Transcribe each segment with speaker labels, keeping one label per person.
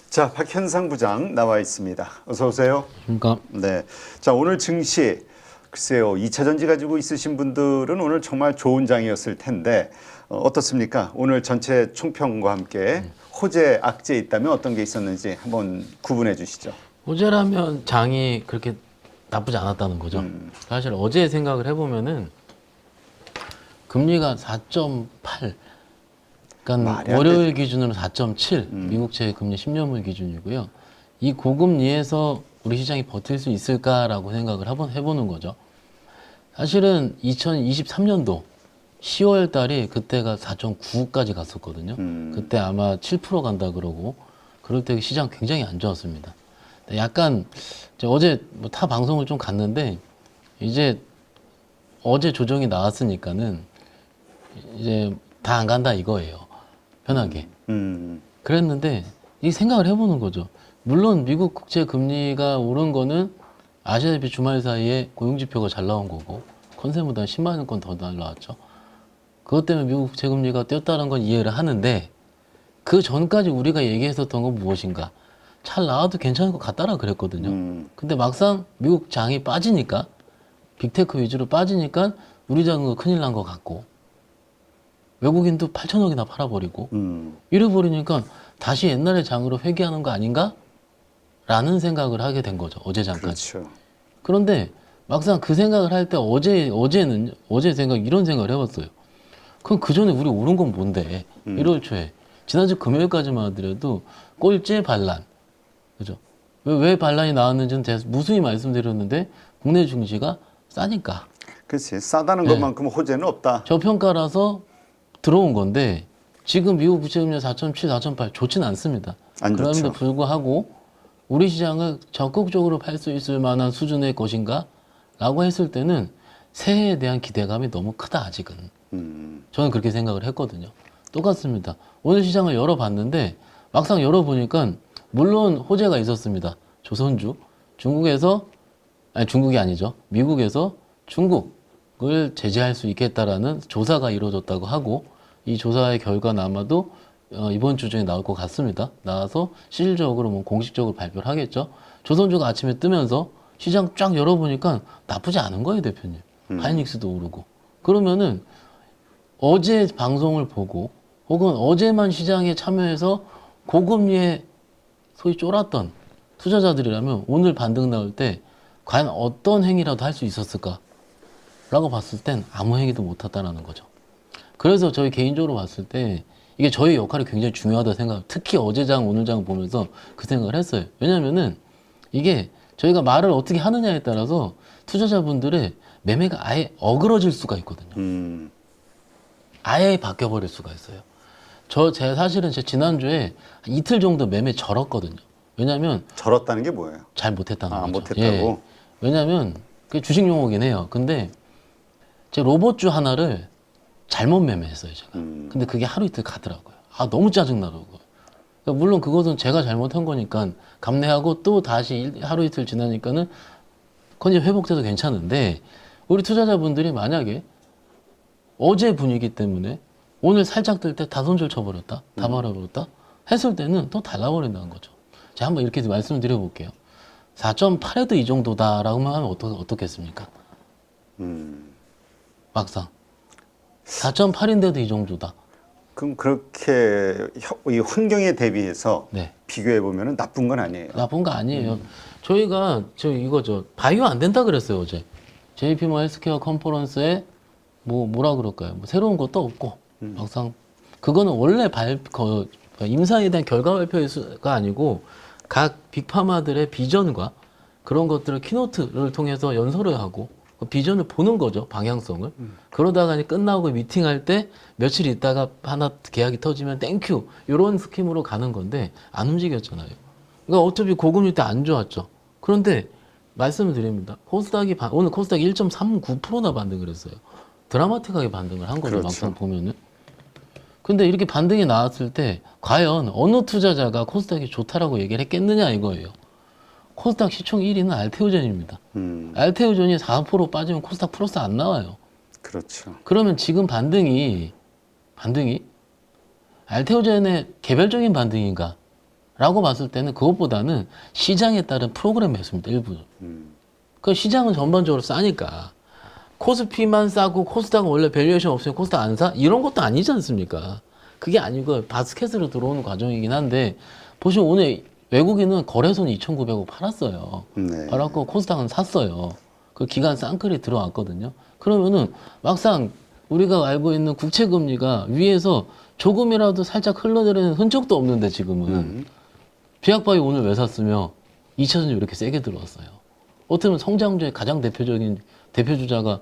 Speaker 1: 자, 박현상 부장 나와 있습니다. 어서 오세요.
Speaker 2: 그러니까
Speaker 1: 네. 자, 오늘 증시 글쎄요. 2차 전지 가지고 있으신 분들은 오늘 정말 좋은 장이었을 텐데 어떻습니까? 오늘 전체 총평과 함께 호재, 악재 있다면 어떤 게 있었는지 한번 구분해 주시죠.
Speaker 2: 호재라면 장이 그렇게 나쁘지 않았다는 거죠. 사실 어제 생각을 해보면은 금리가 4.8, 그러니까
Speaker 1: 말이 안
Speaker 2: 월요일 기준으로 4.7, 미국채 금리 10년물 기준이고요. 이 고금리에서 우리 시장이 버틸 수 있을까라고 생각을 해보는 거죠. 사실은 2023년도 10월 달에 그때가 4.9까지 갔었거든요. 그때 아마 7% 간다 그러고 그럴 때 시장 굉장히 안 좋았습니다. 약간 어제 뭐 타 방송을 좀 갔는데 이제 어제 조정이 나왔으니까는 이제 다 안 간다 이거예요. 편하게. 그랬는데 이 생각을 해보는 거죠. 물론 미국 국채 금리가 오른 거는 아시다시피 주말 사이에 고용지표가 잘 나온 거고 컨센보다 10만 원권 더 날라왔죠. 그것 때문에 미국 국채 금리가 뛰었다는 건 이해를 하는데 그 전까지 우리가 얘기했었던 건 무엇인가? 잘 나와도 괜찮을 것 같다라 그랬거든요. 근데 막상 미국 장이 빠지니까 빅테크 위주로 빠지니까 우리 장은 큰일 난 것 같고 외국인도 8천억이나 팔아버리고 이래버리니까 다시 옛날의 장으로 회귀하는 거 아닌가? 라는 생각을 하게 된 거죠. 어제 장까지.
Speaker 1: 그렇죠.
Speaker 2: 그런데 막상 그 생각을 할 때 어제 이런 생각을 해봤어요. 그럼 그 전에 우리 오른 건 뭔데? 1월 초에. 지난주 금요일까지만 하더라도 꼴찌 반란. 그죠? 왜 반란이 나왔는지는 제가 무수히 말씀드렸는데 국내 증시가 싸니까.
Speaker 1: 그렇지. 싸다는
Speaker 2: 네.
Speaker 1: 것만큼 호재는 없다.
Speaker 2: 저평가라서 들어온 건데 지금 미국 국채금리 4.7, 4.8 좋지는 않습니다.
Speaker 1: 안
Speaker 2: 그럼에도
Speaker 1: 좋죠.
Speaker 2: 불구하고 우리 시장을 적극적으로 팔 수 있을 만한 수준의 것인가? 라고 했을 때는 새해에 대한 기대감이 너무 크다 아직은. 저는 그렇게 생각을 했거든요. 똑같습니다. 오늘 시장을 열어봤는데 막상 열어보니까 물론 호재가 있었습니다. 조선주, 중국이 아니죠. 미국에서 중국을 제재할 수 있겠다라는 조사가 이루어졌다고 하고 이 조사의 결과는 아마도 이번 주 중에 나올 것 같습니다. 나와서 실질적으로 뭐 공식적으로 발표를 하겠죠. 조선주가 아침에 뜨면서 시장 쫙 열어보니까 나쁘지 않은 거예요, 대표님. 하이닉스도 오르고. 그러면은 어제 방송을 보고 혹은 어제만 시장에 참여해서 고금리에 소위 쫄았던 투자자들이라면 오늘 반등 나올 때 과연 어떤 행위라도 할 수 있었을까? 라고 봤을 땐 아무 행위도 못했다는 거죠. 그래서 저희 개인적으로 봤을 때 이게 저희 역할이 굉장히 중요하다 생각, 특히 어제장, 오늘장 보면서 그 생각을 했어요. 왜냐면은 이게 저희가 말을 어떻게 하느냐에 따라서 투자자분들의 매매가 아예 어그러질 수가 있거든요. 아예 바뀌어버릴 수가 있어요. 제가 사실은 제 지난주에 이틀 정도 매매 절었거든요. 왜냐면
Speaker 1: 절었다는 게 뭐예요?
Speaker 2: 잘 못했다는 거죠.
Speaker 1: 못했다고?
Speaker 2: 예. 왜냐면 그게 주식 용어긴 해요. 근데 제 로봇주 하나를 잘못 매매했어요, 제가. 근데 그게 하루 이틀 가더라고요. 아, 너무 짜증나더라고요. 그러니까 물론 그것은 제가 잘못한 거니까 감내하고 또 다시 하루 이틀 지나니까는 컨디션 회복돼도 괜찮은데 우리 투자자분들이 만약에 어제 분위기 때문에 오늘 살짝 들 때 다 손절 쳐버렸다, 다 말아버렸다 했을 때는 또 달라버린다는 거죠. 제가 한번 이렇게 말씀을 드려볼게요. 4.8에도 이 정도다라고 하면 어떻겠습니까? 막상 4.8인데도 이 정도다.
Speaker 1: 그럼 그렇게 이 환경에 대비해서
Speaker 2: 네.
Speaker 1: 비교해 보면 나쁜 건 아니에요.
Speaker 2: 나쁜 거 아니에요. 저희가 이거죠. 바이오 안 된다 그랬어요 어제. JP모 헬스케어 컨퍼런스에 뭐라 그럴까요? 뭐 새로운 것도 없고 막상 그거는 원래 임상에 대한 결과 발표가 아니고 각 빅파마들의 비전과 그런 것들을 키노트를 통해서 연설을 하고 그 비전을 보는 거죠, 방향성을. 그러다가 끝나고 미팅할 때 며칠 있다가 하나 계약이 터지면 땡큐 이런 스킴으로 가는 건데 안 움직였잖아요. 그러니까 어차피 고금리 때 안 좋았죠. 그런데 말씀을 드립니다. 오늘 코스닥이 1.39%나 반등을 했어요. 드라마틱하게 반등을 한 거죠,
Speaker 1: 그렇죠.
Speaker 2: 막상 보면은. 근데 이렇게 반등이 나왔을 때 과연 어느 투자자가 코스닥이 좋다라고 얘기를 했겠느냐 이거예요. 코스닥 시총 1위는 알테오젠입니다. 알테오젠이 4% 빠지면 코스닥 플러스 안 나와요.
Speaker 1: 그렇죠.
Speaker 2: 그러면 지금 반등이 알테오젠의 개별적인 반등인가? 라고 봤을 때는 그것보다는 시장에 따른 프로그램 매수입니다. 일부. 그 시장은 전반적으로 싸니까 코스피만 싸고 코스닥은 원래 밸류에이션 없으면 코스닥 안 사? 이런 것도 아니지 않습니까? 그게 아니고 바스켓으로 들어오는 과정이긴 한데 보시면 오늘 외국인은 거래소는 2,900억 팔았어요.
Speaker 1: 네.
Speaker 2: 팔았고 코스닥은 샀어요. 그 기간 쌍끌이 들어왔거든요. 그러면은 막상 우리가 알고 있는 국채 금리가 위에서 조금이라도 살짝 흘러내리는 흔적도 없는데 지금은 비약바이 오늘 왜 샀으며 2차전지 이렇게 세게 들어왔어요. 어떻게 보면 성장주의 가장 대표적인 대표 주자가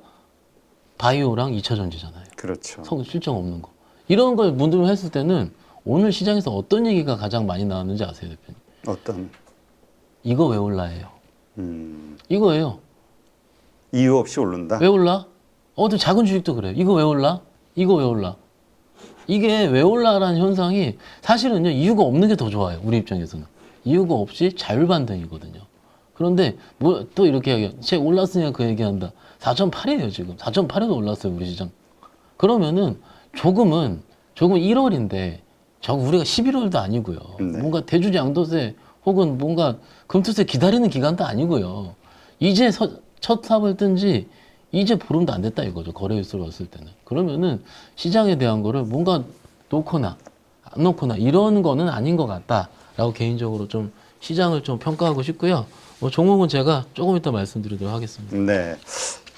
Speaker 2: 바이오랑 2차전지잖아요.
Speaker 1: 그렇죠.
Speaker 2: 실적 없는 거. 이런 걸 문드를 했을 때는 오늘 시장에서 어떤 얘기가 가장 많이 나왔는지 아세요, 대표님?
Speaker 1: 어떤
Speaker 2: 이거 왜 올라예요?
Speaker 1: 음,
Speaker 2: 이거예요.
Speaker 1: 이유 없이 오른다.
Speaker 2: 왜 올라? 또 작은 주식도 그래요. 이거 왜 올라? 이거 왜 올라? 이게 왜 올라라는 현상이 사실은요, 이유가 없는 게 더 좋아요. 우리 입장에서는. 이유가 없이 자율반등이거든요. 그런데 뭐 또 이렇게 얘기해요. 책 올랐으니까 그 얘기한다. 4.8이에요, 지금. 4.8에도 올랐어요, 우리 시장. 그러면은 조금 1월인데 우리가 11월도 아니고요.
Speaker 1: 네.
Speaker 2: 뭔가 대주주 양도세 혹은 뭔가 금투세 기다리는 기간도 아니고요. 이제 첫 삽을 뜬지 이제 보름도 안 됐다 이거죠. 거래일수로 봤을 때는. 그러면은 시장에 대한 거를 뭔가 놓거나 안 놓거나 이런 거는 아닌 것 같다라고 개인적으로 좀 시장을 좀 평가하고 싶고요. 종목은 제가 조금 이따 말씀드리도록 하겠습니다.
Speaker 1: 네.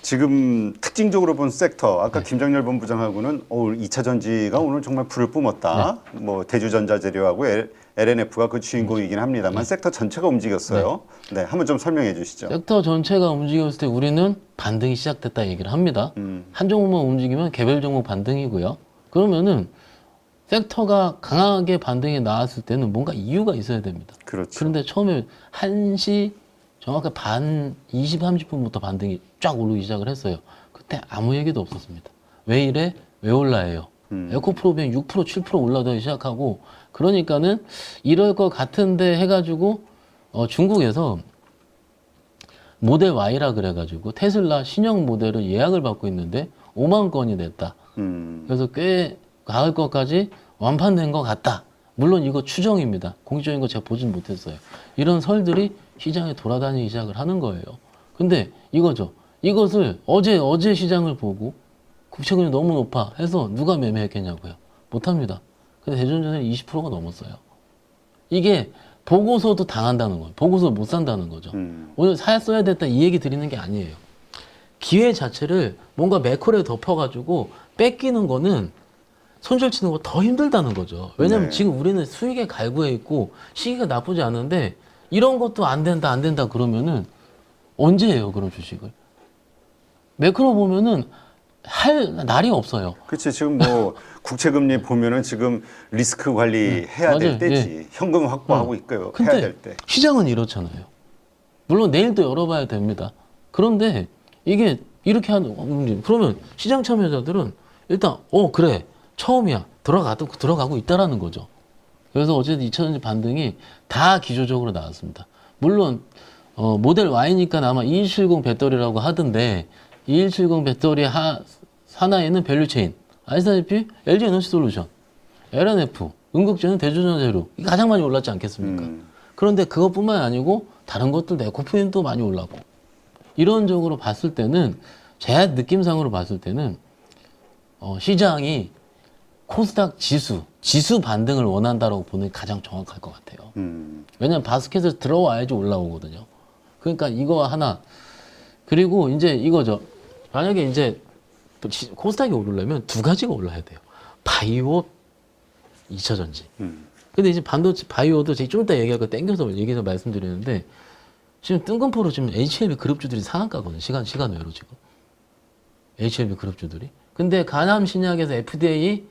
Speaker 1: 지금 특징적으로 본 섹터, 아까 김정렬 본부장하고는 2차 전지가 오늘 정말 불을 뿜었다. 뭐 대주전자재료하고 LNF가 그 주인공이긴 합니다만 섹터 전체가 움직였어요. 네, 한번 좀 설명해 주시죠.
Speaker 2: 섹터 전체가 움직였을 때 우리는 반등이 시작됐다 얘기를 합니다. 한 종목만 움직이면 개별 종목 반등이고요. 그러면은 섹터가 강하게 반등이 나왔을 때는 뭔가 이유가 있어야 됩니다.
Speaker 1: 그렇죠.
Speaker 2: 그런데 처음에 1시 정확히 반 20, 30분부터 반등이 쫙 오르기 시작을 했어요. 그때 아무 얘기도 없었습니다. 왜 이래? 왜 올라예요? 에코프로비엔 6%, 7% 올라가기 시작하고 그러니까는 이럴 것 같은데 해가지고 중국에서 모델 Y라 그래가지고 테슬라 신형 모델을 예약을 받고 있는데 5만 건이 됐다. 그래서 꽤 가을 것까지 완판된 것 같다. 물론 이거 추정입니다. 공식적인 거 제가 보진 못했어요. 이런 설들이 시장에 돌아다니기 시작을 하는 거예요. 근데 이거죠. 이것을 어제 시장을 보고 국채금리 너무 높아 해서 누가 매매했겠냐고요. 못합니다. 근데 대전전에 20%가 넘었어요. 이게 보고서도 당한다는 거예요. 보고서 못 산다는 거죠. 오늘 사야 됐다 이 얘기 드리는 게 아니에요. 기회 자체를 뭔가 매크로에 덮어가지고 뺏기는 거는 손절 치는 거 더 힘들다는 거죠. 왜냐면
Speaker 1: 네.
Speaker 2: 지금 우리는 수익에 갈구해 있고 시기가 나쁘지 않은데 이런 것도 안 된다 그러면은 언제 해요 그런 주식을? 매크로 보면은 할 날이 없어요.
Speaker 1: 그렇지. 지금 뭐 국채금리 보면은 지금 리스크 관리해야 될
Speaker 2: 맞아요.
Speaker 1: 때지. 현금 확보하고 있고요. 해야
Speaker 2: 근데
Speaker 1: 될 때.
Speaker 2: 시장은 이렇잖아요. 물론 내일도 열어봐야 됩니다. 그런데 이게 이렇게 하는 그러면 시장 참여자들은 일단 그래 처음이야 들어가고 있다라는 거죠. 그래서 어쨌든 2차전지 반등이 다 기조적으로 나왔습니다. 물론 모델 Y니까 아마 2170 배터리라고 하던데 2170 배터리 하나에는 밸류체인 아시다시피 LG 에너지 솔루션, LNF, 응급제는 대주전자재료 이게 가장 많이 올랐지 않겠습니까? 그런데 그것뿐만 아니고 다른 것들도 에코프린도 많이 올랐고 이론적으로 봤을 때는 제 느낌상으로 봤을 때는 시장이 코스닥 지수 반등을 원한다라고 보는 게 가장 정확할 것 같아요. 왜냐하면 바스켓에 들어와야지 올라오거든요. 그러니까 이거 하나 그리고 이제 이거죠. 만약에 이제 코스닥이 오르려면 두 가지가 올라야 돼요. 바이오, 2차전지. 근데 이제 반도체 바이오도 제가 좀 이따 얘기할 거 땡겨서 얘기해서 말씀드리는데 지금 뜬금포로 지금 HLB 그룹주들이 상한가거든요. 시간외로 지금. HLB 그룹주들이. 근데 간암 신약에서 FDA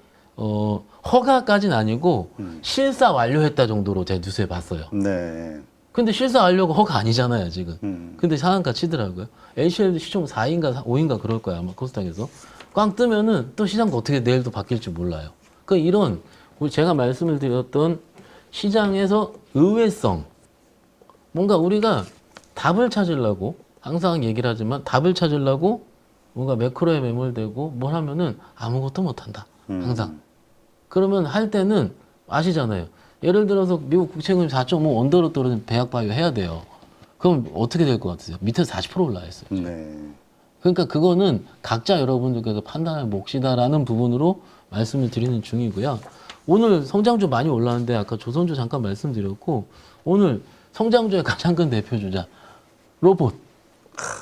Speaker 2: 허가까지는 아니고 실사 완료했다 정도로 제가 뉴스에 봤어요.
Speaker 1: 네.
Speaker 2: 근데 실사 완료가 허가 아니잖아요, 지금. 근데 상한가 치더라고요. HLB 시총 4인가 5인가 그럴 거야, 아마 코스닥에서. 꽝 뜨면은 또 시장가 어떻게 내일도 바뀔지 몰라요. 그러니까 이런 제가 말씀을 드렸던 시장에서 의외성. 뭔가 우리가 답을 찾으려고 항상 얘기를 하지만 답을 찾으려고 뭔가 매크로에 매몰되고 뭘 하면은 아무것도 못한다. 항상. 그러면 할 때는 아시잖아요. 예를 들어서 미국 국채금리 4.5 언더로 떨어진 대학바이오 해야 돼요. 그럼 어떻게 될 것 같으세요? 밑에서 40% 올라 있어요.
Speaker 1: 네.
Speaker 2: 그러니까 그거는 각자 여러분들께서 판단할 몫이다라는 부분으로 말씀을 드리는 중이고요. 오늘 성장주 많이 올랐는데 아까 조선주 잠깐 말씀드렸고 오늘 성장주의 가장 큰 대표주자 로봇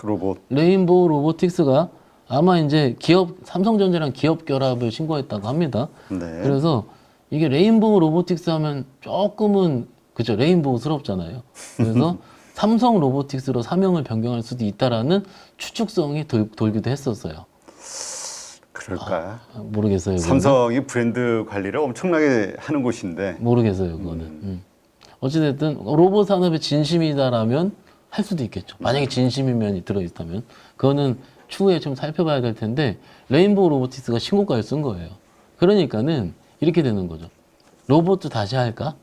Speaker 1: 로봇.
Speaker 2: 레인보우 로보틱스가 아마 이제 기업 삼성전자랑 기업 결합을 신고했다고 합니다.
Speaker 1: 네.
Speaker 2: 그래서 이게 레인보우 로보틱스 하면 조금은 그죠 레인보우스럽잖아요. 그래서 삼성 로보틱스로 사명을 변경할 수도 있다라는 추측성이 돌기도 했었어요.
Speaker 1: 그럴까?
Speaker 2: 모르겠어요. 그거는.
Speaker 1: 삼성이 브랜드 관리를 엄청나게 하는 곳인데.
Speaker 2: 모르겠어요. 그거는. 어찌됐든 로봇 산업의 진심이다라면 할 수도 있겠죠. 만약에 진심인 면이 들어있다면 그거는 추후에 좀 살펴봐야 될 텐데 레인보우 로보틱스가 신고가를 쓴 거예요. 그러니까는 이렇게 되는 거죠. 로봇도 다시 할까?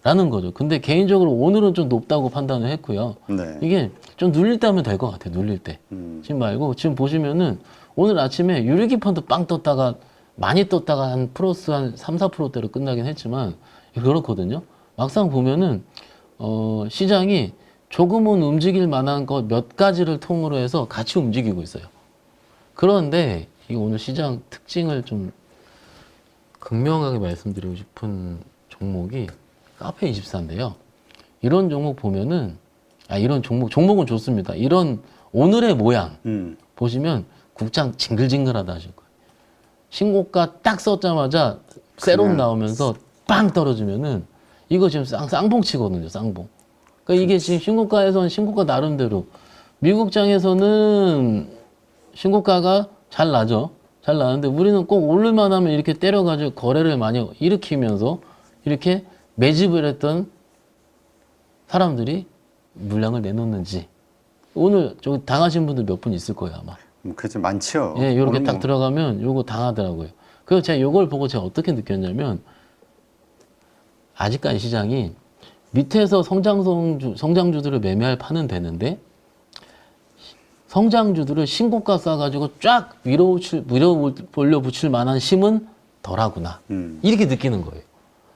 Speaker 2: 라는 거죠. 근데 개인적으로 오늘은 좀 높다고 판단을 했고요.
Speaker 1: 네.
Speaker 2: 이게 좀 눌릴 때 하면 될 것 같아요. 눌릴 때. 지금 말고 지금 보시면은 오늘 아침에 유리기판도 빵 떴다가 많이 떴다가 한 플러스 한 3, 4%대로 끝나긴 했지만 그렇거든요. 막상 보면은 시장이 조금은 움직일 만한 것 몇 가지를 통으로 해서 같이 움직이고 있어요. 그런데 이 오늘 시장 특징을 좀 극명하게 말씀드리고 싶은 종목이 카페24인데요. 이런 종목 보면은 이런 종목은 좋습니다. 이런 오늘의 모양 보시면 국장 징글징글하다 하실 거예요. 신고가 딱 썼자마자 세롬 나오면서 빵 떨어지면은 이거 지금 쌍봉치거든요. 쌍봉. 그러니까 이게 지금 신고가에서는 신고가 나름대로 미국장에서는 신고가가 잘 나죠. 잘 나는데 우리는 꼭 오를만 하면 이렇게 때려가지고 거래를 많이 일으키면서 이렇게 매집을 했던 사람들이 물량을 내놓는지 오늘 저기 당하신 분들 몇 분 있을 거예요 아마.
Speaker 1: 그렇지 많죠.
Speaker 2: 예, 요렇게
Speaker 1: 오늘
Speaker 2: 딱
Speaker 1: 뭐.
Speaker 2: 들어가면 요거 당하더라고요. 그래서 제가 요걸 보고 제가 어떻게 느꼈냐면 아직까지 시장이 밑에서 성장주들을 매매할 판은 되는데 성장주들을 신고가 싸가지고 쫙 위로 올려붙일 만한 힘은 덜하구나. 이렇게 느끼는 거예요.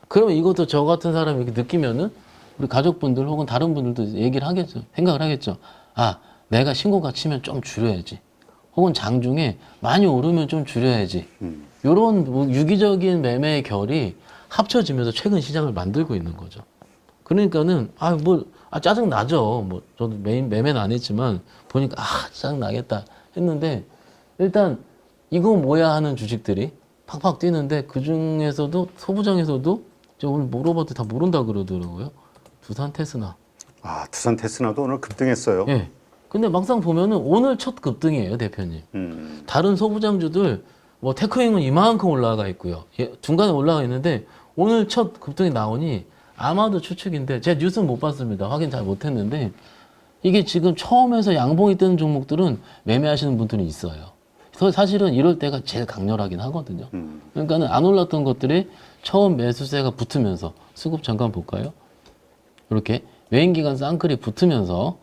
Speaker 2: 그러면 이것도 저 같은 사람이 이렇게 느끼면은 우리 가족분들 혹은 다른 분들도 얘기를 하겠죠. 생각을 하겠죠. 아, 내가 신고가 치면 좀 줄여야지. 혹은 장중에 많이 오르면 좀 줄여야지. 이런 뭐 유기적인 매매의 결이 합쳐지면서 최근 시장을 만들고 있는 거죠. 그러니까는 짜증 나죠. 뭐 저도 매매는 안 했지만 보니까 짜증 나겠다 했는데 일단 이거 뭐야 하는 주식들이 팍팍 뛰는데 그 중에서도 소부장에서도 제가 오늘 물어봤더니 다 모른다 그러더라고요. 두산 테스나.
Speaker 1: 두산 테스나도 오늘 급등했어요.
Speaker 2: 예. 근데 막상 보면은 오늘 첫 급등이에요, 대표님. 다른 소부장주들 뭐 테크윙은 이만큼 올라가 있고요. 중간에 올라가 있는데 오늘 첫 급등이 나오니 아마도 추측인데 제가 뉴스는 못 봤습니다. 확인 잘 못했는데 이게 지금 처음에서 양봉이 뜨는 종목들은 매매하시는 분들이 있어요. 그래서 사실은 이럴 때가 제일 강렬하긴 하거든요. 그러니까는 안 올랐던 것들이 처음 매수세가 붙으면서 수급 잠깐 볼까요? 이렇게 외인기관 쌍끌이 붙으면서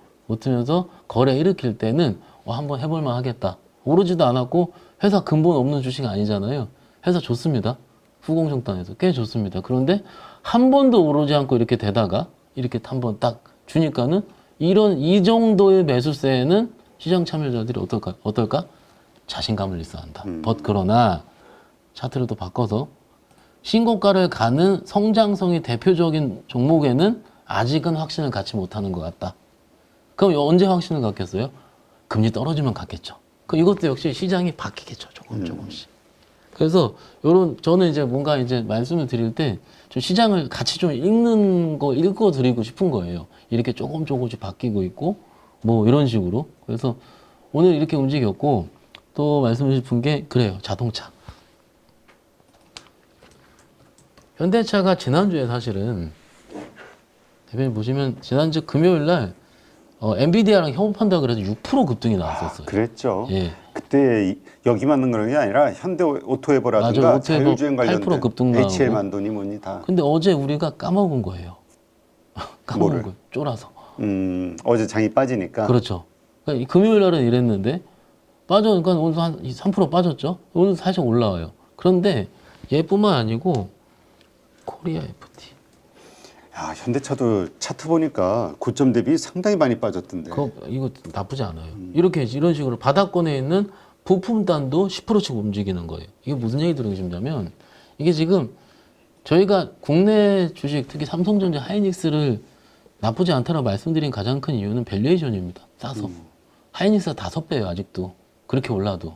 Speaker 2: 거래 일으킬 때는 한번 해볼만 하겠다. 오르지도 않았고 회사 근본 없는 주식 아니잖아요. 회사 좋습니다. 후공정단에서 꽤 좋습니다. 그런데 한 번도 오르지 않고 이렇게 되다가 이렇게 한번 딱 주니까는 이 정도의 매수세에는 시장 참여자들이 어떨까? 자신감을 일사한다. 그러나 차트를 또 바꿔서 신고가를 가는 성장성이 대표적인 종목에는 아직은 확신을 갖지 못하는 것 같다. 그럼 언제 확신을 갖겠어요? 금리 떨어지면 갖겠죠. 그럼 이것도 역시 시장이 바뀌겠죠. 조금씩. 그래서 저는 이제 뭔가 이제 말씀을 드릴 때 좀 시장을 같이 좀 읽어 드리고 싶은 거예요. 이렇게 조금씩 바뀌고 있고 뭐 이런 식으로. 그래서 오늘 이렇게 움직였고 또 말씀드리고 싶은 게 그래요. 자동차. 현대차가 지난주에 사실은 대표님 보시면 지난주 금요일 날 엔비디아랑 협업한다 그래서 6% 급등이 나왔었어요.
Speaker 1: 그랬죠.
Speaker 2: 예.
Speaker 1: 그때 여기 맞는 그런 게 아니라 현대 오토에버라든가
Speaker 2: 맞아요. 오토에버
Speaker 1: 자율주행 관련된
Speaker 2: 8% 급등 나오고.
Speaker 1: HL 만도니 뭐니 다.
Speaker 2: 근데 어제 우리가 까먹은 거예요.
Speaker 1: 뭐를?
Speaker 2: 거예요. 쫄아서.
Speaker 1: 어제 장이 빠지니까.
Speaker 2: 그렇죠. 그러니까 이 금요일 날은 이랬는데 빠져니까 오늘 한 3% 빠졌죠. 오늘 살짝 올라와요. 그런데 얘뿐만 아니고 코리아 FT.
Speaker 1: 야, 현대차도 차트 보니까 고점 대비 상당히 많이 빠졌던데.
Speaker 2: 이거 나쁘지 않아요. 이렇게 이런 식으로 바닥권에 있는 부품단도 10%씩 움직이는 거예요. 이게 무슨 얘기 들은 것이냐면 이게 지금 저희가 국내 주식 특히 삼성전자, 하이닉스를 나쁘지 않다고 말씀드린 가장 큰 이유는 밸류에이션입니다. 싸서. 하이닉스가 5배예요, 아직도. 그렇게 올라도.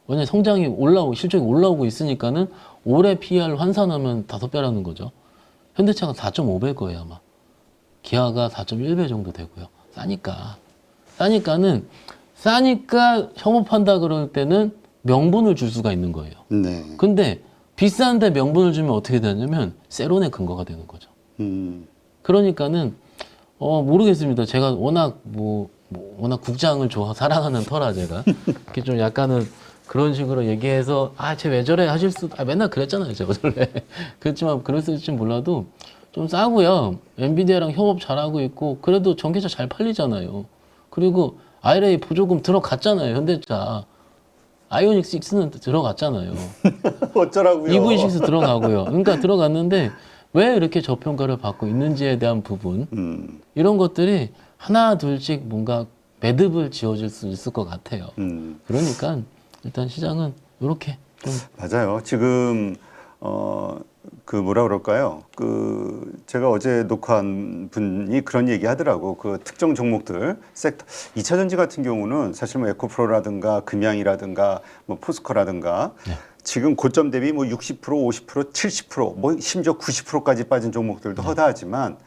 Speaker 2: 왜냐면 성장이 올라오고 실적이 올라오고 있으니까는 올해 PER 환산하면 5배라는 거죠. 현대차가 4.5배일 거예요, 아마. 기아가 4.1배 정도 되고요. 싸니까 협업한다 그럴 때는 명분을 줄 수가 있는 거예요.
Speaker 1: 네.
Speaker 2: 근데 비싼데 명분을 주면 어떻게 되냐면 세론의 근거가 되는 거죠. 그러니까는 모르겠습니다. 제가 워낙 워낙 국장을 사랑하는 터라 제가 이렇게 좀 약간은 그런 식으로 얘기해서 쟤 왜 저래 하실 맨날 그랬잖아요, 제가 원래. 그렇지만 그랬을지 몰라도 좀 싸고요. 엔비디아랑 협업 잘하고 있고 그래도 전기차 잘 팔리잖아요. 그리고 IRA 보조금 들어갔잖아요, 현대차. 아이오닉 6는 들어갔잖아요.
Speaker 1: 어쩌라고요?
Speaker 2: EV6 들어가고요. 그러니까 들어갔는데 왜 이렇게 저평가를 받고 있는지에 대한 부분 이런 것들이 하나 둘씩 뭔가 매듭을 지어줄 수 있을 것 같아요. 그러니까 일단 시장은 이렇게 좀
Speaker 1: 맞아요. 지금 그 뭐라 그럴까요? 그 제가 어제 녹화한 분이 그런 얘기 하더라고. 그 특정 종목들 섹터 2차 전지 같은 경우는 사실 뭐 에코프로라든가 금양이라든가 뭐 포스코라든가
Speaker 2: 네.
Speaker 1: 지금 고점 대비 뭐 60%, 50%, 70%뭐 심지어 90%까지 빠진 종목들도 허다하지만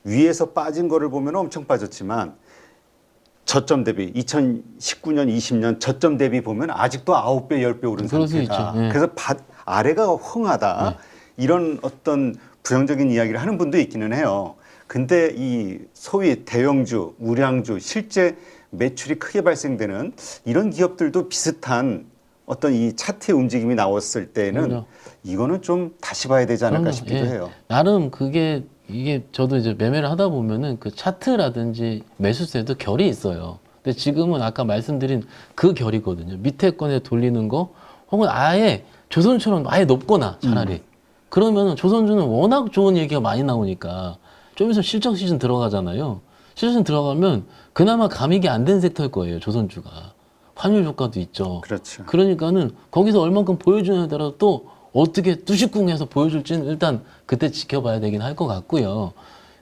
Speaker 1: 위에서 빠진 거를 보면 엄청 빠졌지만 저점 대비 2019년, 20년 저점 대비 보면 아직도 9배, 10배 오른
Speaker 2: 그럴 수
Speaker 1: 상태다.
Speaker 2: 있죠. 네.
Speaker 1: 그래서 아래가 흥하다. 이런 어떤 부정적인 이야기를 하는 분도 있기는 해요. 근데 이 소위 대형주, 우량주, 실제 매출이 크게 발생되는 이런 기업들도 비슷한 어떤 이 차트의 움직임이 나왔을 때는
Speaker 2: 그럼요.
Speaker 1: 이거는 좀 다시 봐야 되지 않을까
Speaker 2: 그럼요.
Speaker 1: 싶기도
Speaker 2: 예.
Speaker 1: 해요.
Speaker 2: 나름 이게 저도 이제 매매를 하다 보면은 그 차트라든지 매수세도 결이 있어요. 근데 지금은 아까 말씀드린 그 결이거든요. 밑에 건에 돌리는 거 혹은 아예 조선처럼 아예 높거나 차라리. 그러면은 조선주는 워낙 좋은 얘기가 많이 나오니까 좀 있으면 실적 시즌 들어가잖아요. 실적 시즌 들어가면 그나마 감익이 안 된 섹터일 거예요. 조선주가. 환율 효과도 있죠.
Speaker 1: 그렇죠.
Speaker 2: 그러니까는 거기서 얼만큼 보여주냐에 따라 또 어떻게 뚜시궁해서 보여줄지는 일단 그때 지켜봐야 되긴 할 것 같고요.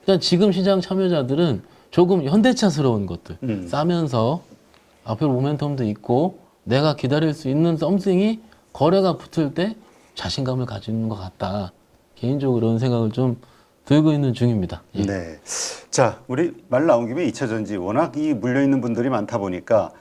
Speaker 2: 일단 지금 시장 참여자들은 조금 현대차스러운 것들 싸면서 앞에 모멘텀도 있고 내가 기다릴 수 있는 썸씽이 거래가 붙을 때 자신감을 가지는 것 같다. 개인적으로 그런 생각을 좀 들고 있는 중입니다. 예.
Speaker 1: 네. 자, 우리 말 나온 김에 2차 전지 워낙 이 물려 있는 분들이 많다 보니까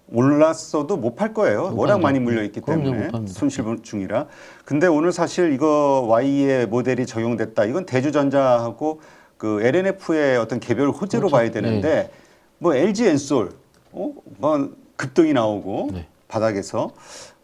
Speaker 1: 올랐어도 못 팔 거예요.
Speaker 2: 못
Speaker 1: 워낙
Speaker 2: 팔죠.
Speaker 1: 많이 물려 있기
Speaker 2: 그럼요,
Speaker 1: 때문에
Speaker 2: 못 팝니다.
Speaker 1: 손실 중이라. 근데 오늘 사실 이거 Y의 모델이 적용됐다. 이건 대주전자하고 그 LNF의 어떤 개별 호재로
Speaker 2: 그렇죠.
Speaker 1: 봐야 되는데 뭐 LG 엔솔 뭐 급등이 나오고
Speaker 2: 네.
Speaker 1: 바닥에서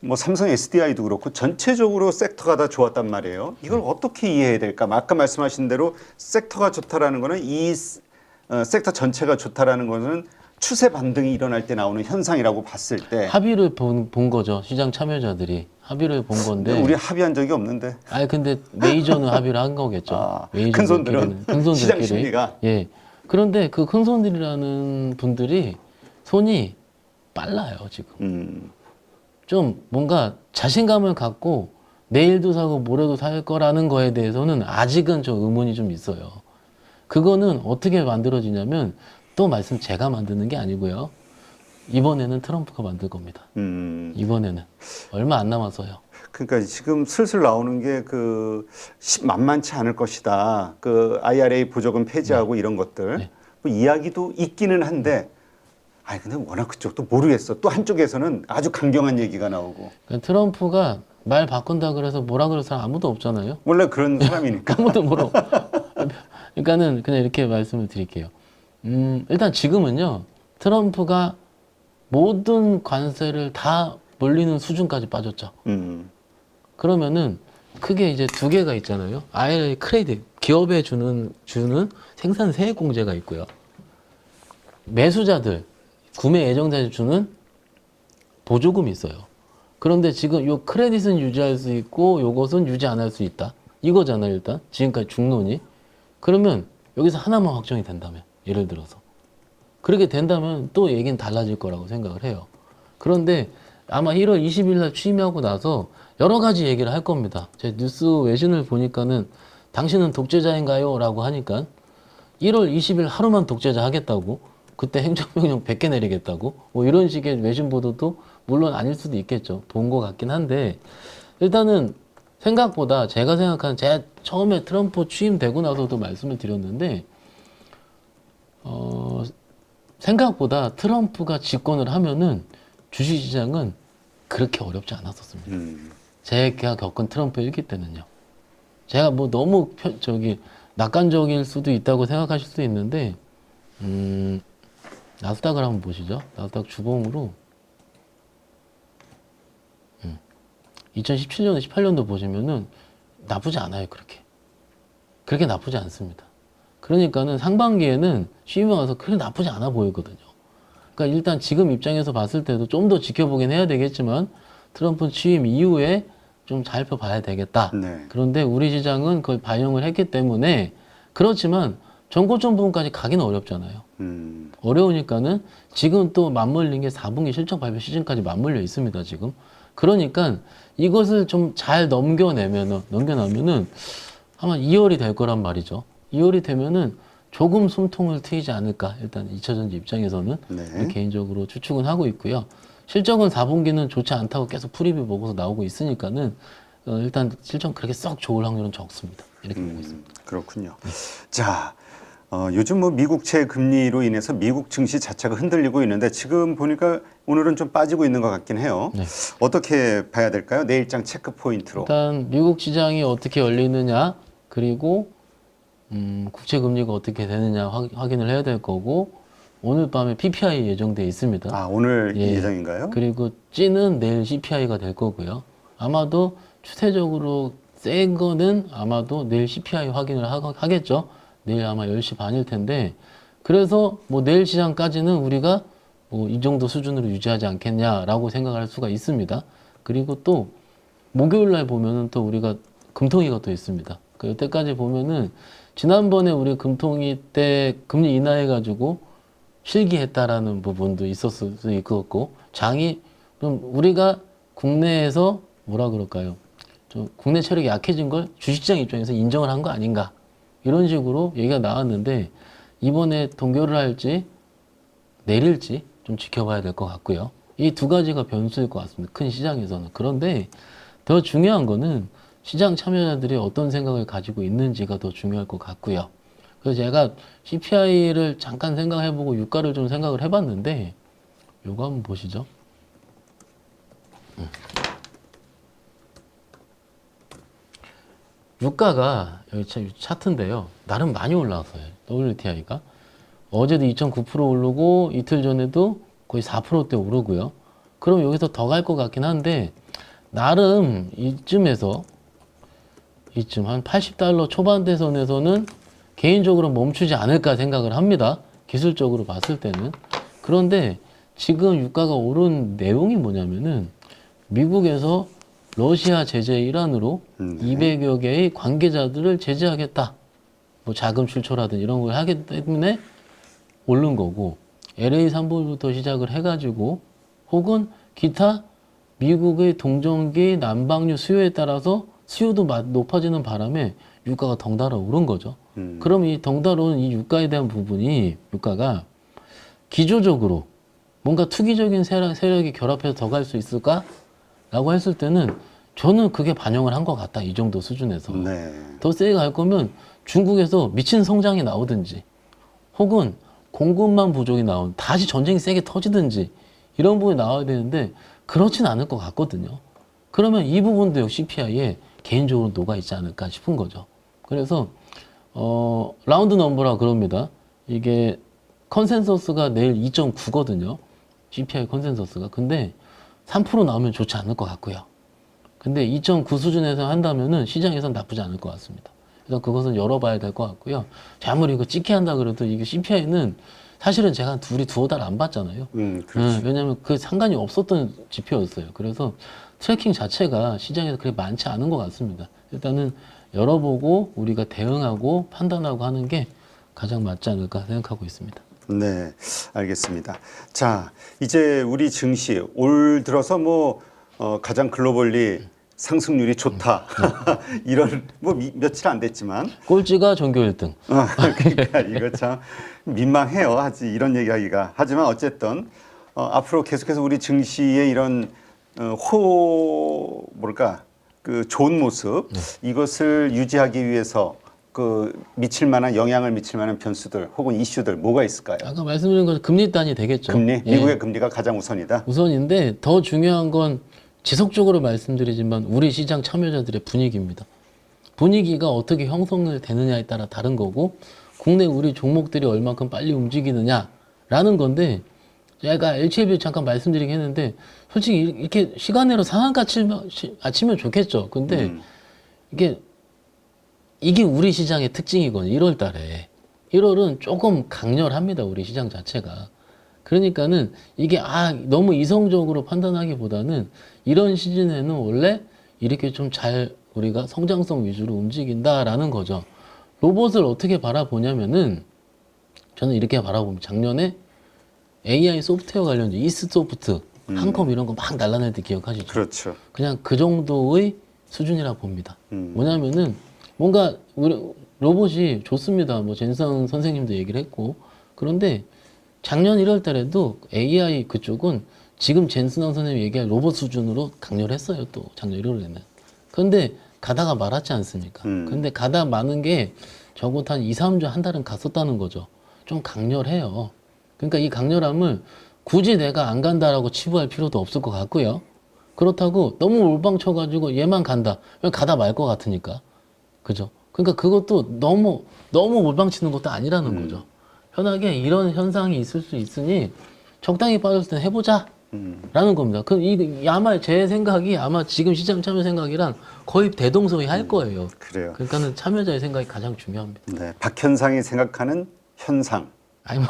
Speaker 1: 뭐 삼성 SDI도 그렇고 전체적으로 섹터가 다 좋았단 말이에요. 이걸 어떻게 이해해야 될까? 아까 말씀하신 대로 섹터가 좋다라는 거는 이 섹터 전체가 좋다라는 거는 추세 반등이 일어날 때 나오는 현상이라고 봤을 때
Speaker 2: 합의를 본 거죠. 시장 참여자들이 합의를 본 건데.
Speaker 1: 우리 합의한 적이 없는데.
Speaker 2: 아니 근데 메이저는 합의를 한 거겠죠.
Speaker 1: 큰 손들은 시장 심리가.
Speaker 2: 예. 그런데 그 큰 손들이라는 분들이 손이 빨라요 지금. 좀 뭔가 자신감을 갖고 내일도 사고 모레도 살 거라는 거에 대해서는 아직은 좀 의문이 좀 있어요. 그거는 어떻게 만들어지냐면 또 제가 만드는 게 아니고요. 이번에는 트럼프가 만들 겁니다. 이번에는 얼마 안 남았어요.
Speaker 1: 그러니까 지금 슬슬 나오는 게 만만치 않을 것이다. 그 IRA 보조금 폐지하고 이런 것들 뭐 이야기도 있기는 한데. 아니 근데 워낙 그쪽도 모르겠어. 또 한쪽에서는 아주 강경한 얘기가 나오고.
Speaker 2: 그러니까 트럼프가 말 바꾼다 그래서 뭐라 그럴 사람 아무도 없잖아요.
Speaker 1: 원래 그런 사람이니까.
Speaker 2: 아무도 뭐라. 그러니까는 그냥 이렇게 말씀을 드릴게요. 일단 지금은요. 트럼프가 모든 관세를 다 몰리는 수준까지 빠졌죠. 그러면은 크게 이제 두 개가 있잖아요. IRA 크레딧, 기업에 주는 생산 세액 공제가 있고요. 매수자들, 구매 예정자에 주는 보조금이 있어요. 그런데 지금 요 크레딧은 유지할 수 있고 요것은 유지 안 할 수 있다. 이거잖아요, 일단. 지금까지 중론이. 그러면 여기서 하나만 확정이 된다면, 예를 들어서 그렇게 된다면 또 얘기는 달라질 거라고 생각을 해요. 그런데 아마 1월 20일 날 취임하고 나서 여러 가지 얘기를 할 겁니다. 제 뉴스 외신을 보니까는 당신은 독재자인가요? 라고 하니까 1월 20일 하루만 독재자 하겠다고, 그때 행정명령 100개 내리겠다고, 뭐 이런 식의 외신 보도도 물론 아닐 수도 있겠죠. 본 것 같긴 한데, 일단은 생각보다 제가 생각하는, 제가 처음에 트럼프 취임되고 나서도 말씀을 드렸는데, 생각보다 트럼프가 집권을 하면은 주식시장은 그렇게 어렵지 않았었습니다. 제가 겪은 트럼프 1기 때는요. 제가 뭐 너무 낙관적일 수도 있다고 생각하실 수도 있는데, 나스닥을 한번 보시죠. 나스닥 주봉으로 2017년에 18년도 보시면은 나쁘지 않아요. 그렇게 나쁘지 않습니다. 그러니까는 상반기에는 취임에 와서 그렇게 나쁘지 않아 보이거든요. 그러니까 일단 지금 입장에서 봤을 때도 좀 더 지켜보긴 해야 되겠지만, 트럼프 취임 이후에 좀 살펴봐야 되겠다.
Speaker 1: 네.
Speaker 2: 그런데 우리 시장은 그걸 반영을 했기 때문에, 그렇지만 전고점 부분까지 가기는 어렵잖아요. 어려우니까는 지금 또 맞물린 게 4분기 실적 발표 시즌까지 맞물려 있습니다, 지금. 그러니까 이것을 좀 잘 넘겨나면은 아마 2월이 될 거란 말이죠. 2월이 되면은 조금 숨통을 트이지 않을까. 일단 2차전지 입장에서는
Speaker 1: 네.
Speaker 2: 개인적으로 추측은 하고 있고요. 실적은 4분기는 좋지 않다고 계속 프리뷰 보고서 나오고 있으니까는 일단 실적 그렇게 썩 좋을 확률은 적습니다. 이렇게 보고 있습니다.
Speaker 1: 그렇군요. 자, 요즘 뭐 미국채 금리로 인해서 미국 증시 자체가 흔들리고 있는데 지금 보니까 오늘은 좀 빠지고 있는 것 같긴 해요.
Speaker 2: 네.
Speaker 1: 어떻게 봐야 될까요? 내일장 체크 포인트로.
Speaker 2: 일단 미국 시장이 어떻게 열리느냐, 그리고 국채 금리가 어떻게 되느냐 확인을 해야 될 거고, 오늘 밤에 PPI 예정돼 있습니다.
Speaker 1: 아, 오늘
Speaker 2: 예.
Speaker 1: 예정인가요?
Speaker 2: 그리고 찌는 내일 CPI가 될 거고요. 아마도 추세적으로 센 거는 아마도 내일 CPI 확인을 하겠죠. 내일 아마 10시 반일 텐데, 그래서 뭐 내일 시장까지는 우리가 뭐 이 정도 수준으로 유지하지 않겠냐라고 생각할 수가 있습니다. 그리고 또 목요일 날 보면은 또 우리가 금통위가 또 있습니다. 그 여태까지 보면은 지난번에 우리 금통위 때 금리 인하해가지고 실기했다라는 부분도 있었을 수 있고, 장이 그럼 우리가 국내에서 뭐라 그럴까요? 좀 국내 체력이 약해진 걸 주식시장 입장에서 인정을 한 거 아닌가, 이런 식으로 얘기가 나왔는데, 이번에 동결을 할지 내릴지 좀 지켜봐야 될 것 같고요. 이 두 가지가 변수일 것 같습니다. 큰 시장에서는. 그런데 더 중요한 거는 시장 참여자들이 어떤 생각을 가지고 있는지가 더 중요할 것 같고요. 그래서 제가 CPI를 잠깐 생각해보고 유가를 좀 생각을 해봤는데, 요거 한번 보시죠. 유가가 여기 차트인데요. 나름 많이 올라왔어요. WTI가. 어제도 2.9% 오르고 이틀 전에도 거의 4%대 오르고요. 그럼 여기서 더 갈 것 같긴 한데, 나름 이쯤 한 $80 초반대선에서는 개인적으로 멈추지 않을까 생각을 합니다. 기술적으로 봤을 때는. 그런데 지금 유가가 오른 내용이 뭐냐면은, 미국에서 러시아 제재 일환으로 200여 개의 관계자들을 제재하겠다. 뭐 자금 출처라든 이런 걸 하기 때문에 오른 거고, LA 산불부터 시작을 해가지고, 혹은 기타 미국의 동전기 난방유 수요에 따라서 수요도 높아지는 바람에 유가가 덩달아 오른 거죠. 그럼 이 덩달아 오른 이 유가에 대한 부분이, 유가가 기조적으로 뭔가 투기적인 세력이 결합해서 더 갈 수 있을까? 라고 했을 때는 저는 그게 반영을 한 것 같다. 이 정도 수준에서.
Speaker 1: 네.
Speaker 2: 더 세게 갈 거면 중국에서 미친 성장이 나오든지, 혹은 공급망 부족이 다시 전쟁이 세게 터지든지, 이런 부분이 나와야 되는데 그렇진 않을 것 같거든요. 그러면 이 부분도 역시 CPI에 개인적으로 녹아 있지 않을까 싶은 거죠. 그래서 라운드 넘버라 그럽니다. 이게 컨센서스가 내일 2.9거든요. CPI 컨센서스가. 근데 3% 나오면 좋지 않을 것 같고요. 근데 2.9 수준에서 한다면은 시장에선 나쁘지 않을 것 같습니다. 그래서 그것은 열어봐야 될 것 같고요. 아무리 이거 찍게 한다 그래도 이게 CPI는 사실은 제가 두어 달 안 봤잖아요.
Speaker 1: 그렇죠.
Speaker 2: 왜냐하면 그 상관이 없었던 지표였어요. 그래서 트래킹 자체가 시장에서 그렇게 많지 않은 것 같습니다. 일단은 열어보고 우리가 대응하고 판단하고 하는 게 가장 맞지 않을까 생각하고 있습니다.
Speaker 1: 네, 알겠습니다. 자, 이제 우리 증시 올 들어서 뭐 가장 글로벌리 상승률이 좋다. 이런 뭐 며칠 안 됐지만
Speaker 2: 꼴찌가 전교 1등.
Speaker 1: 그러니까 이거 참 민망해요. 하지 이런 얘기하기가. 하지만 어쨌든 앞으로 계속해서 우리 증시의 이런 뭐랄까 그 좋은 모습 이것을 유지하기 위해서 그 미칠 만한 영향을 미칠 만한 변수들 혹은 이슈들 뭐가 있을까요?
Speaker 2: 아까 말씀드린 건 금리 단이 되겠죠.
Speaker 1: 금리,
Speaker 2: 예.
Speaker 1: 미국의 금리가 가장 우선이다.
Speaker 2: 우선인데 더 중요한 건 지속적으로 말씀드리지만 우리 시장 참여자들의 분위기입니다. 분위기가 어떻게 형성을 되느냐에 따라 다른 거고 국내 우리 종목들이 얼만큼 빨리 움직이느냐라는 건데 제가 LCB 잠깐 말씀드리긴 했는데 솔직히 이렇게 시간으로 상한가 치면 좋겠죠. 근데 이게 우리 시장의 특징이거든요. 1월 달에. 1월은 조금 강렬합니다. 우리 시장 자체가. 그러니까는 이게 너무 이성적으로 판단하기보다는 이런 시즌에는 원래 이렇게 좀 잘 우리가 성장성 위주로 움직인다라는 거죠. 로봇을 어떻게 바라보냐면은 저는 이렇게 바라봅니다. 작년에 AI 소프트웨어 관련주 이스소프트, 한컴 이런 거 막 날라낼 때 기억하시죠?
Speaker 1: 그렇죠.
Speaker 2: 그냥 그 정도의 수준이라 봅니다. 뭐냐면은 뭔가 우리 로봇이 좋습니다. 뭐 젠슨 선생님도 얘기를 했고 그런데 작년 1월 달에도 AI 그쪽은 지금 젠슨 선생님이 얘기한 로봇 수준으로 강렬했어요. 또 작년 1월에는. 그런데 가다가 말았지 않습니까? 근데 가다 마는 게 적어도 한 2, 3주 한 달은 갔었다는 거죠. 좀 강렬해요. 그러니까 이 강렬함을 굳이 내가 안 간다라고 치부할 필요도 없을 것 같고요. 그렇다고 너무 올방 쳐가지고 얘만 간다. 가다 말 것 같으니까. 그죠? 그러니까 그것도 너무 몰빵 치는 것도 아니라는 거죠. 편하게 이런 현상이 있을 수 있으니 적당히 빠졌을 때 해보자. 라는 겁니다. 아마 제 생각이 아마 지금 시장 참여 생각이랑 거의 대동소이할 거예요.
Speaker 1: 그래요.
Speaker 2: 그러니까는 참여자의 생각이 가장 중요합니다.
Speaker 1: 네, 박현상이 생각하는 현상.
Speaker 2: 아니 뭐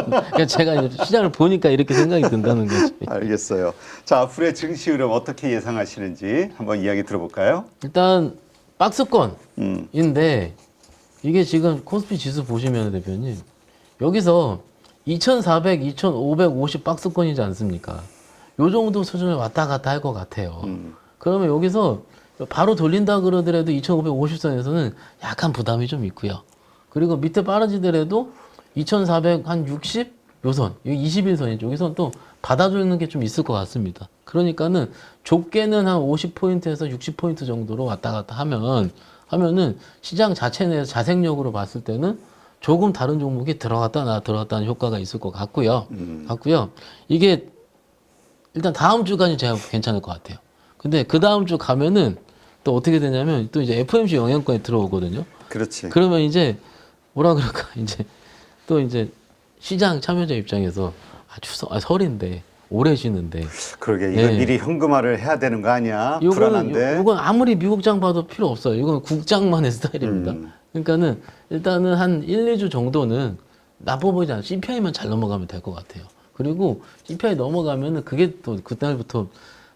Speaker 2: 그러니까 제가 이제 시장을 보니까 이렇게 생각이 든다는 거지.
Speaker 1: 알겠어요. 자, 앞으로의 증시 흐름 어떻게 예상하시는지 한번 이야기 들어볼까요?
Speaker 2: 일단 박스권인데 이게 지금 코스피 지수 보시면 대표님 여기서 2,400, 2,550 박스권이지 않습니까? 요 정도 수준을 왔다 갔다 할 것 같아요. 그러면 여기서 바로 돌린다 그러더라도 2,550선에서는 약간 부담이 좀 있고요. 그리고 밑에 빠르지더라도 2,400 한 60? 요선, 여기 21선이죠. 여기서 또 받아주는 게 좀 있을 것 같습니다. 그러니까는 좁게는 한 50포인트에서 60포인트 정도로 왔다 갔다 하면은 시장 자체 내에서 자생력으로 봤을 때는 조금 다른 종목이 들어갔다 하는 효과가 있을 것 같고요. 이게 일단 다음 주까지 제가 괜찮을 것 같아요. 근데 그 다음 주 가면은 또 어떻게 되냐면 또 이제 FOMC 영향권에 들어오거든요.
Speaker 1: 그렇지.
Speaker 2: 그러면 이제 뭐라 그럴까 이제 시장 참여자 입장에서 설인데 오래 쉬는데
Speaker 1: 그러게 이거 미리 현금화를 해야 되는 거 아니야? 불안한데.
Speaker 2: 이건 아무리 미국장 봐도 필요 없어요. 이건 국장만의 스타일입니다. 그러니까는 일단은 한 1, 2주 정도는 나빠 보이지 않아요. CPI만 잘 넘어가면 될 것 같아요. 그리고 CPI 넘어가면은 그게 또 그날부터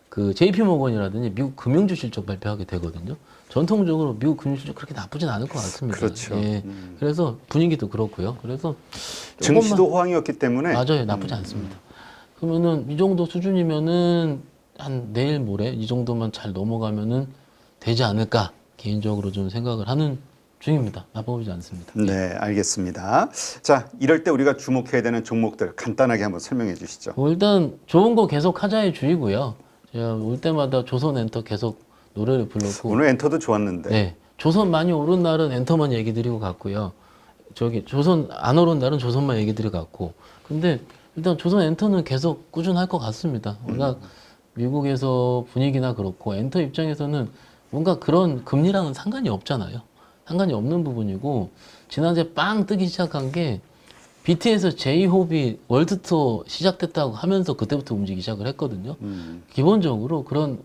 Speaker 2: 그 JP모건이라든지 미국 금융주 실적 발표하게 되거든요. 전통적으로 미국 금융 실적 그렇게 나쁘진 않을 것 같습니다.
Speaker 1: 그렇죠.
Speaker 2: 예. 그래서 분위기도 그렇고요. 그래서
Speaker 1: 증시도 호황이었기 때문에
Speaker 2: 맞아요. 나쁘지 않습니다. 그러면은 이 정도 수준이면은 한 내일 모레 이 정도만 잘 넘어가면은 되지 않을까 개인적으로 좀 생각을 하는 중입니다. 나빠보지 않습니다.
Speaker 1: 네, 알겠습니다. 자, 이럴 때 우리가 주목해야 되는 종목들 간단하게 한번 설명해 주시죠.
Speaker 2: 일단 좋은 거 계속 하자의 주의고요. 제가 올 때마다 조선엔터 계속 노래를 불렀고
Speaker 1: 오늘 엔터도 좋았는데.
Speaker 2: 네, 조선 많이 오른 날은 엔터만 얘기 드리고 갔고요. 조선 안 오른 날은 조선만 얘기 드리고 갔고 근데 일단 조선 엔터는 계속 꾸준할 것 같습니다. 워낙 미국에서 분위기나 그렇고 엔터 입장에서는 뭔가 그런 금리랑은 상관이 없잖아요. 상관이 없는 부분이고 지난주에 빵 뜨기 시작한 게 BTS 제이홉이 월드 투어 시작됐다고 하면서 그때부터 움직이기 시작을 했거든요. 기본적으로 그런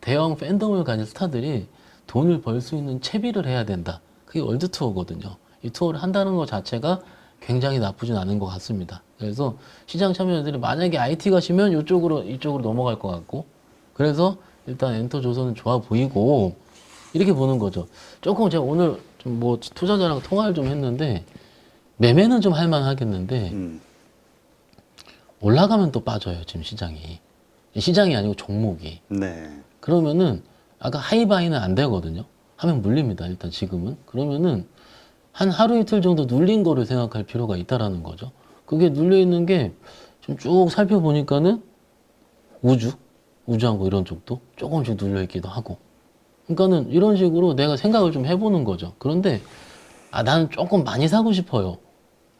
Speaker 2: 대형 팬덤을 가진 스타들이 돈을 벌 수 있는 채비를 해야 된다. 그게 월드 투어거든요. 이 투어를 한다는 것 자체가 굉장히 나쁘진 않은 것 같습니다. 그래서 시장 참여자들이 만약에 IT 가시면 이쪽으로 넘어갈 것 같고 그래서 일단 엔터 조선은 좋아 보이고 이렇게 보는 거죠. 조금 제가 오늘 좀 뭐 투자자랑 통화를 좀 했는데 매매는 좀 할만하겠는데 올라가면 또 빠져요. 지금 시장이 아니고 종목이.
Speaker 1: 네.
Speaker 2: 그러면은 아까 하이바이는 안 되거든요. 하면 물립니다. 일단 지금은. 그러면은 한 하루 이틀 정도 눌린 거를 생각할 필요가 있다라는 거죠. 그게 눌려 있는 게 좀 쭉 살펴보니까는 우주항공 이런 쪽도 조금씩 눌려 있기도 하고. 그러니까는 이런 식으로 내가 생각을 좀 해보는 거죠. 그런데 나는 조금 많이 사고 싶어요.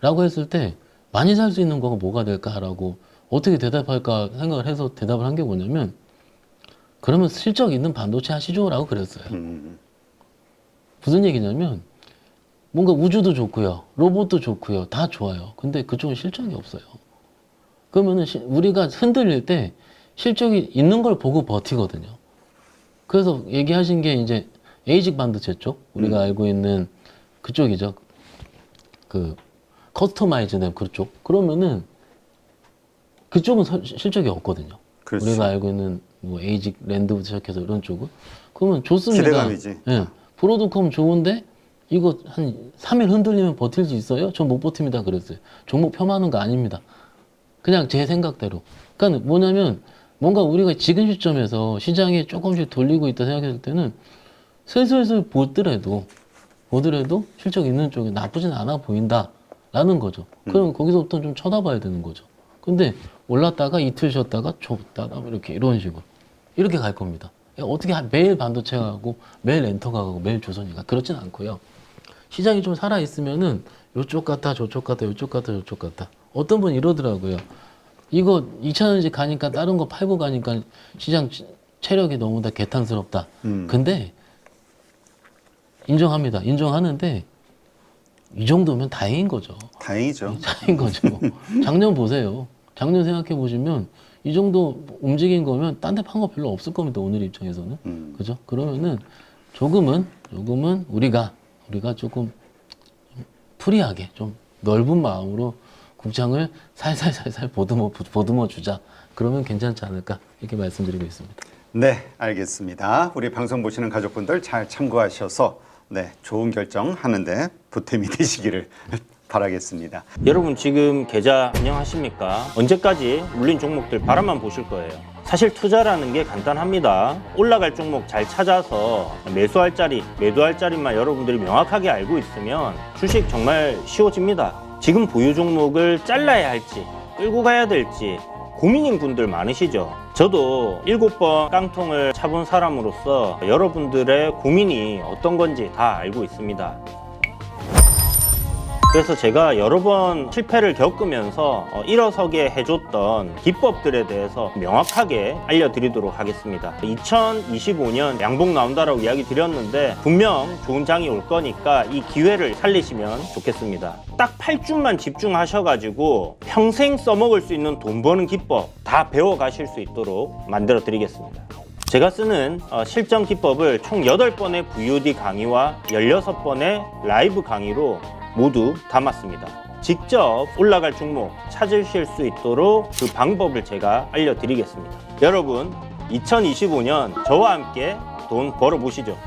Speaker 2: 라고 했을 때 많이 살 수 있는 거가 뭐가 될까라고 어떻게 대답할까 생각을 해서 대답을 한 게 뭐냐면 그러면 실적 있는 반도체 하시죠? 라고 그랬어요. 무슨 얘기냐면 뭔가 우주도 좋고요. 로봇도 좋고요. 다 좋아요. 근데 그쪽은 실적이 없어요. 그러면은 우리가 흔들릴 때 실적이 있는 걸 보고 버티거든요. 그래서 얘기하신 게 이제 에이직 반도체 쪽 우리가 알고 있는 그쪽이죠. 그 커스터마이즈된 그쪽. 그러면은 그쪽은 실적이 없거든요.
Speaker 1: 그렇죠.
Speaker 2: 우리가 알고 있는 뭐 에이직 랜드부터 시작해서 이런 쪽은 그러면 좋습니다.
Speaker 1: 기대감이지.
Speaker 2: 예. 브로드컴 좋은데 이거 한 3일 흔들리면 버틸 수 있어요? 전 못 버팁니다. 그랬어요. 종목 폄하하는 거 아닙니다. 그냥 제 생각대로. 그러니까 뭐냐면 뭔가 우리가 지금 시점에서 시장이 조금씩 돌리고 있다 생각했을 때는 슬슬슬 보더라도 실적 있는 쪽이 나쁘진 않아 보인다라는 거죠. 그럼 거기서부터 좀 쳐다봐야 되는 거죠. 근데 올랐다가 이틀 쉬었다가 줬다가 이렇게 이런 식으로 이렇게 갈 겁니다. 어떻게 매일 반도체가 가고 매일 엔터가 가고 매일 조선이가 그렇진 않고요. 시장이 좀 살아 있으면은 요쪽 같다 저쪽 같다 요쪽 같다 저쪽 같다. 어떤 분이 이러더라고요. 이거 2,000원씩 가니까 다른 거 팔고 가니까 시장 체력이 너무 다 개탄스럽다. 근데 인정합니다. 인정하는데 이 정도면 다행인 거죠.
Speaker 1: 다행이죠.
Speaker 2: 다행인 거죠. 작년 보세요. 작년 생각해 보시면 이 정도 움직인 거면 딴 데 판 거 별로 없을 겁니다. 오늘 입장에서는. 그죠? 그러면은 조금은 우리가 조금 프리하게 좀 넓은 마음으로 국장을 살살살살 보듬어 주자. 그러면 괜찮지 않을까 이렇게 말씀드리고 있습니다.
Speaker 1: 네, 알겠습니다. 우리 방송 보시는 가족분들 잘 참고하셔서 좋은 결정 하는데 보탬이 되시기를 바라겠습니다.
Speaker 3: 여러분 지금 계좌 운영하십니까? 언제까지 물린 종목들 바라만 보실 거예요. 사실 투자라는 게 간단합니다. 올라갈 종목 잘 찾아서 매수할 자리, 매도할 자리만 여러분들이 명확하게 알고 있으면 주식 정말 쉬워집니다. 지금 보유 종목을 잘라야 할지 끌고 가야 될지 고민인 분들 많으시죠? 저도 7번 깡통을 차본 사람으로서 여러분들의 고민이 어떤 건지 다 알고 있습니다. 그래서 제가 여러 번 실패를 겪으면서 일어서게 해줬던 기법들에 대해서 명확하게 알려드리도록 하겠습니다. 2025년 양봉 나온다라고 이야기 드렸는데 분명 좋은 장이 올 거니까 이 기회를 살리시면 좋겠습니다. 딱 8주만 집중하셔가지고 평생 써먹을 수 있는 돈 버는 기법 다 배워가실 수 있도록 만들어 드리겠습니다. 제가 쓰는 실전 기법을 총 8번의 VOD 강의와 16번의 라이브 강의로 모두 담았습니다. 직접 올라갈 종목 찾으실 수 있도록 그 방법을 제가 알려드리겠습니다. 여러분 2025년 저와 함께 돈 벌어보시죠.